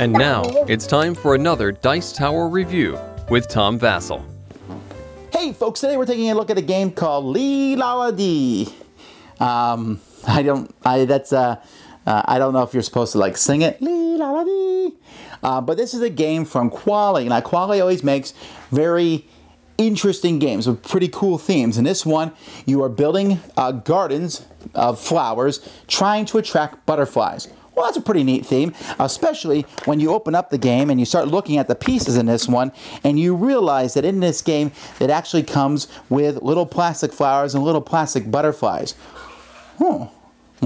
And now, it's time for another Dice Tower review with Tom Vasel. Hey folks, today we're taking a look at a game called Leelawadee. I don't know if you're supposed to like sing it, Leelawadee. But this is a game from Cwali. Now Cwali always makes very interesting games with pretty cool themes. In this one, you are building gardens of flowers, trying to attract butterflies. Well, that's a pretty neat theme, especially when you open up the game and you start looking at the pieces in this one, and you realize that in this game, it actually comes with little plastic flowers and little plastic butterflies. Well,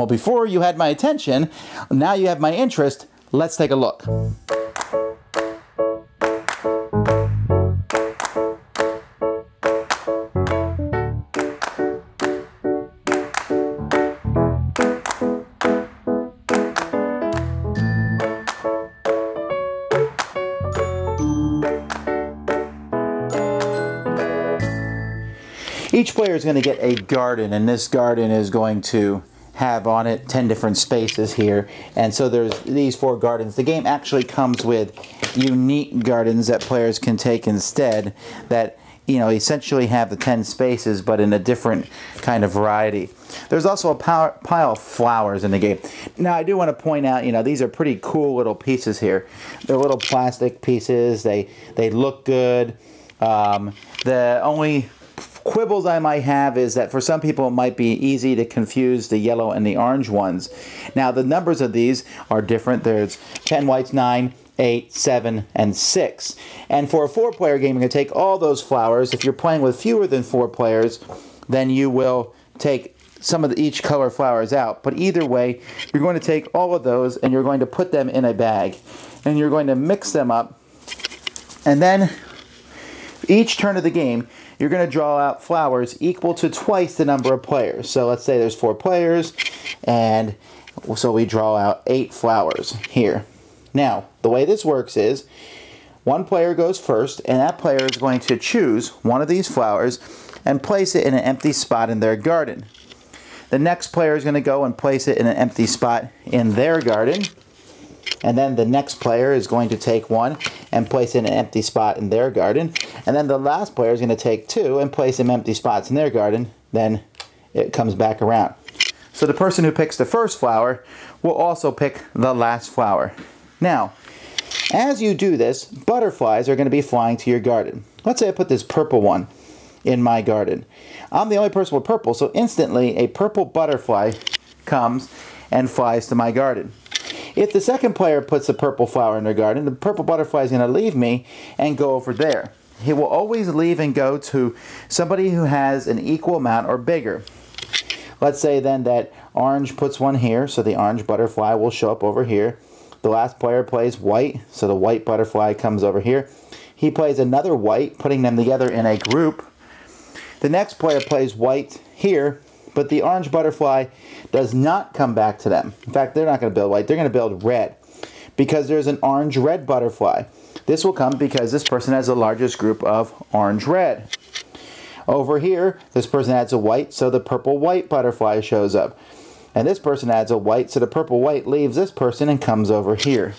before you had my attention, now you have my interest. Let's take a look. Each player is going to get a garden, and this garden is going to have on it 10 different spaces here. And so there's these 4 gardens. The game actually comes with unique gardens that players can take instead that, you know, essentially have the 10 spaces but in a different kind of variety. There's also a pile of flowers in the game. Now I do want to point out, you know, these are pretty cool little pieces here. They're little plastic pieces. They look good. The only quibbles I might have is that for some people it might be easy to confuse the yellow and the orange ones. Now the numbers of these are different. There's 10 whites, 9, 8, 7, and 6. And for a 4-player game, you're going to take all those flowers. If you're playing with fewer than 4 players, then you will take some of each color flowers out. But either way, you're going to take all of those and you're going to put them in a bag. And you're going to mix them up. And then each turn of the game, you're going to draw out flowers equal to twice the number of players. So let's say there's 4 players, and so we draw out 8 flowers here. Now, the way this works is, one player goes first, and that player is going to choose one of these flowers and place it in an empty spot in their garden. The next player is going to go and place it in an empty spot in their garden. And then the next player is going to take one and place it in an empty spot in their garden. And then the last player is going to take 2 and place them empty spots in their garden. Then it comes back around. So the person who picks the first flower will also pick the last flower. Now, as you do this, butterflies are going to be flying to your garden. Let's say I put this purple one in my garden. I'm the only person with purple, so instantly a purple butterfly comes and flies to my garden. If the second player puts a purple flower in their garden, the purple butterfly is going to leave me and go over there. He will always leave and go to somebody who has an equal amount or bigger. Let's say then that orange puts one here, so the orange butterfly will show up over here. The last player plays white, so the white butterfly comes over here. He plays another white, putting them together in a group. The next player plays white here, but the orange butterfly does not come back to them. In fact, they're not going to build white. They're going to build red because there's an orange-red butterfly. This will come because this person has the largest group of orange-red. Over here, this person adds a white, so the purple-white butterfly shows up. And this person adds a white, so the purple-white leaves this person and comes over here.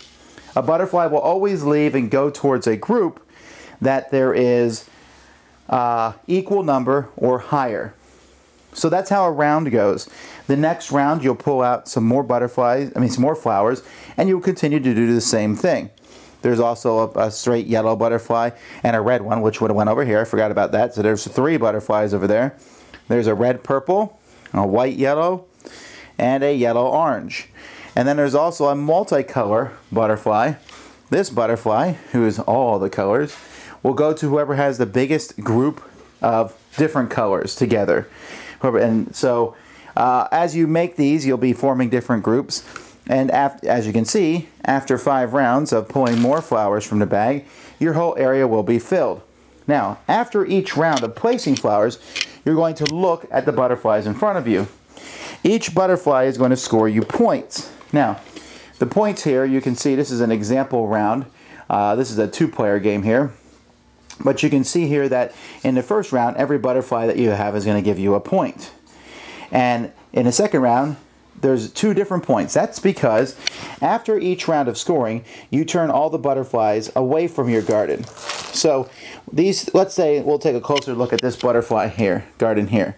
A butterfly will always leave and go towards a group that there is equal number or higher. So that's how a round goes. The next round you'll pull out some more some more flowers, and you'll continue to do the same thing. There's also a straight yellow butterfly and a red one, which would have went over here. I forgot about that. So there's 3 butterflies over there. There's a red purple, a white yellow, and a yellow orange. And then there's also a multicolor butterfly. This butterfly, who is all the colors, will go to whoever has the biggest group of different colors together. And so as you make these, you'll be forming different groups. And as you can see, after 5 rounds of pulling more flowers from the bag, your whole area will be filled. Now, after each round of placing flowers, you're going to look at the butterflies in front of you. Each butterfly is going to score you points. Now, the points here, you can see this is an example round. This is a 2-player game here. But you can see here that in the first round, every butterfly that you have is going to give you a point. And in the second round, there's 2 different points. That's because after each round of scoring, you turn all the butterflies away from your garden. So these, let's say, we'll take a closer look at this butterfly here, garden here.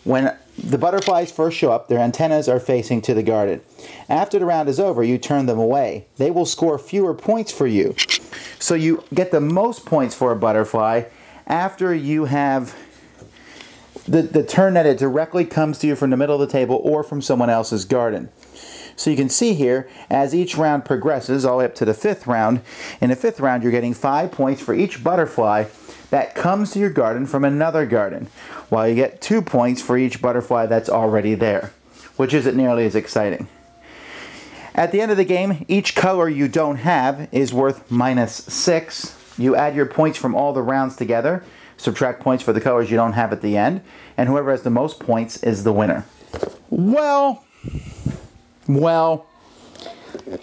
When the butterflies first show up, their antennas are facing to the garden. After the round is over, you turn them away. They will score fewer points for you. So you get the most points for a butterfly after you have the turn that it directly comes to you from the middle of the table or from someone else's garden. So you can see here, as each round progresses, all the way up to the 5th round, in the 5th round you're getting 5 points for each butterfly that comes to your garden from another garden, while you get 2 points for each butterfly that's already there, which isn't nearly as exciting. At the end of the game, each color you don't have is worth -6. You add your points from all the rounds together, subtract points for the colors you don't have at the end, and whoever has the most points is the winner. Well,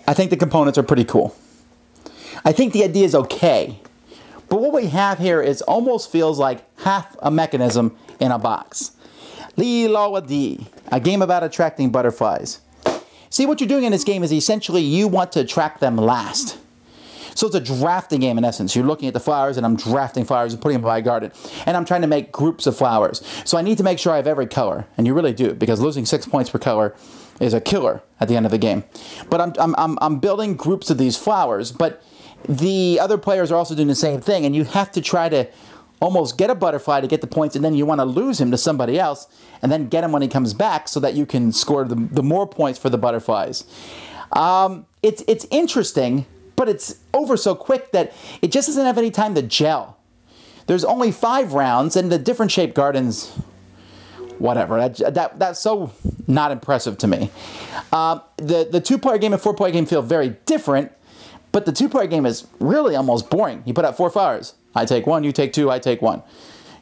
I think the components are pretty cool. I think the idea is okay. But what we have here is almost feels like half a mechanism in a box. Leelawadee, a game about attracting butterflies. See, what you're doing in this game is essentially you want to attract them last. So it's a drafting game in essence. You're looking at the flowers and I'm drafting flowers and putting them in my garden. And I'm trying to make groups of flowers. So I need to make sure I have every color. And you really do, because losing 6 points per color is a killer at the end of the game. But I'm building groups of these flowers, but the other players are also doing the same thing, and you have to try to almost get a butterfly to get the points, and then you want to lose him to somebody else, and then get him when he comes back so that you can score the more points for the butterflies. It's interesting, but it's over so quick that it just doesn't have any time to gel. There's only 5 rounds, and the different shaped gardens, whatever. That's so not impressive to me. The 2-player game and 4-player game feel very different, but the 2-player game is really almost boring. You put out 4 flowers. I take 1, you take 2, I take 1.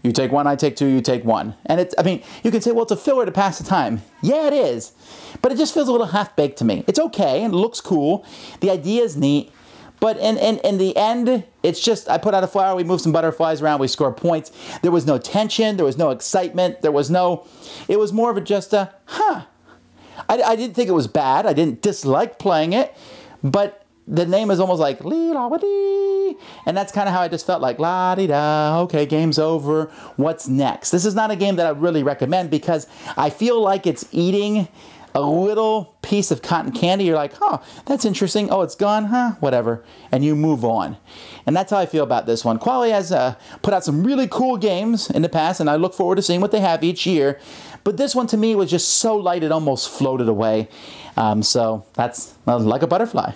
You take 1, I take 2, you take 1. And it's, I mean, you can say, well, it's a filler to pass the time. Yeah, it is. But it just feels a little half-baked to me. It's okay, and it looks cool. The idea is neat. But in the end, it's just, I put out a flower, we move some butterflies around, we score points. There was no tension, there was no excitement, it was more of just a, I didn't think it was bad, I didn't dislike playing it, but the name is almost like Leelawadee, and that's kind of how I just felt, like la-di-da, okay, game's over, what's next? This is not a game that I really recommend because I feel like it's eating a little piece of cotton candy. You're like, oh, that's interesting. Oh, it's gone, huh? Whatever. And you move on. And that's how I feel about this one. Cwali has put out some really cool games in the past, and I look forward to seeing what they have each year. But this one to me was just so light it almost floated away. So that's like a butterfly.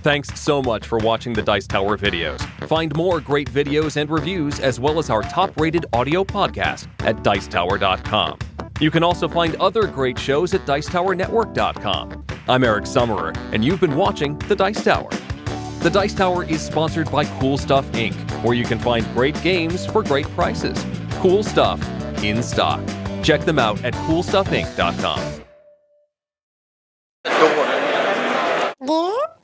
Thanks so much for watching the Dice Tower videos. Find more great videos and reviews, as well as our top-rated audio podcast at Dicetower.com. You can also find other great shows at Dicetowernetwork.com. I'm Eric Summerer, and you've been watching The Dice Tower. The Dice Tower is sponsored by Cool Stuff Inc., where you can find great games for great prices. Cool stuff in stock. Check them out at CoolStuffInc.com. Door.